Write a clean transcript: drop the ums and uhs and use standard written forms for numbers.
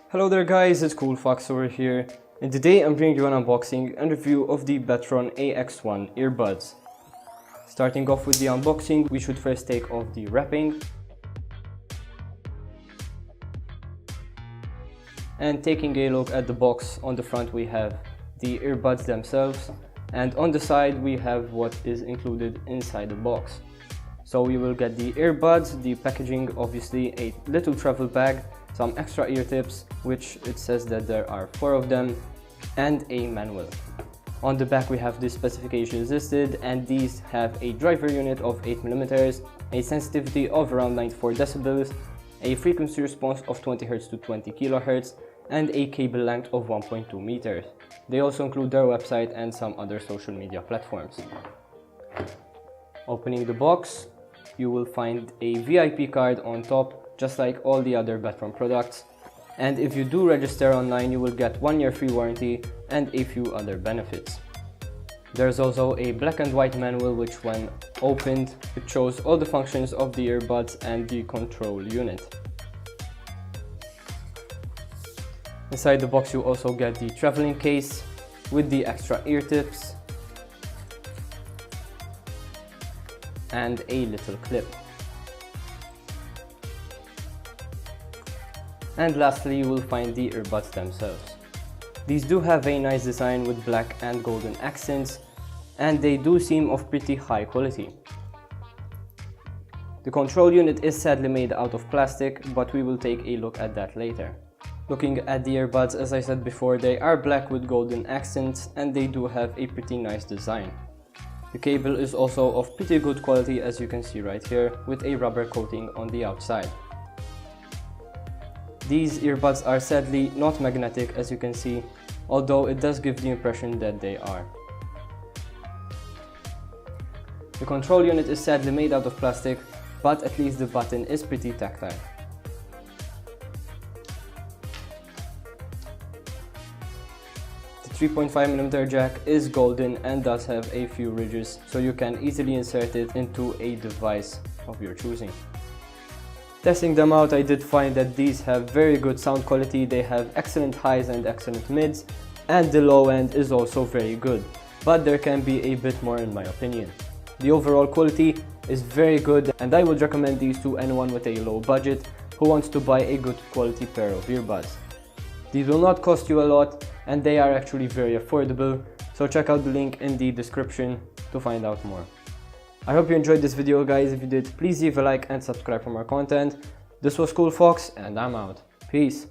Hello there guys, it's CoolFox over here, and today I'm bringing you an unboxing and review of the Betron AX-1 earbuds. Starting off with the unboxing, we should first take off the wrapping. And taking a look at the box, on the front we have the earbuds themselves, and on the side we have what is included inside the box. So we will get the earbuds, the packaging, obviously a little travel bag, some extra ear tips, which it says that there are 4 of them, and a manual. On the back we have the specifications listed, and these have a driver unit of 8mm, a sensitivity of around 94 decibels, a frequency response of 20 Hz to 20 kHz, and a cable length of 1.2 meters. They also include their website and some other social media platforms. Opening the box, you will find a VIP card on top, just like all the other Betron products. And if you do register online, you will get 1 year free warranty and a few other benefits. There's also a black and white manual which, when opened, it shows all the functions of the earbuds and the control unit. Inside the box you also get the traveling case with the extra ear tips and a little clip. And lastly, you will find the earbuds themselves. These do have a nice design with black and golden accents, and they do seem of pretty high quality. The control unit is sadly made out of plastic, but we will take a look at that later. Looking at the earbuds, as I said before, they are black with golden accents, and they do have a pretty nice design. The cable is also of pretty good quality, as you can see right here, with a rubber coating on the outside. These earbuds are sadly not magnetic, as you can see, although it does give the impression that they are. The control unit is sadly made out of plastic, but at least the button is pretty tactile. The 3.5mm jack is golden and does have a few ridges, so you can easily insert it into a device of your choosing. Testing them out, I did find that these have very good sound quality. They have excellent highs and excellent mids, and the low end is also very good, but there can be a bit more in my opinion. The overall quality is very good, and I would recommend these to anyone with a low budget who wants to buy a good quality pair of earbuds. These will not cost you a lot, and they are actually very affordable, so check out the link in the description to find out more. I hope you enjoyed this video guys. If you did, please leave a like and subscribe for more content. This was CoolFox and I'm out. Peace.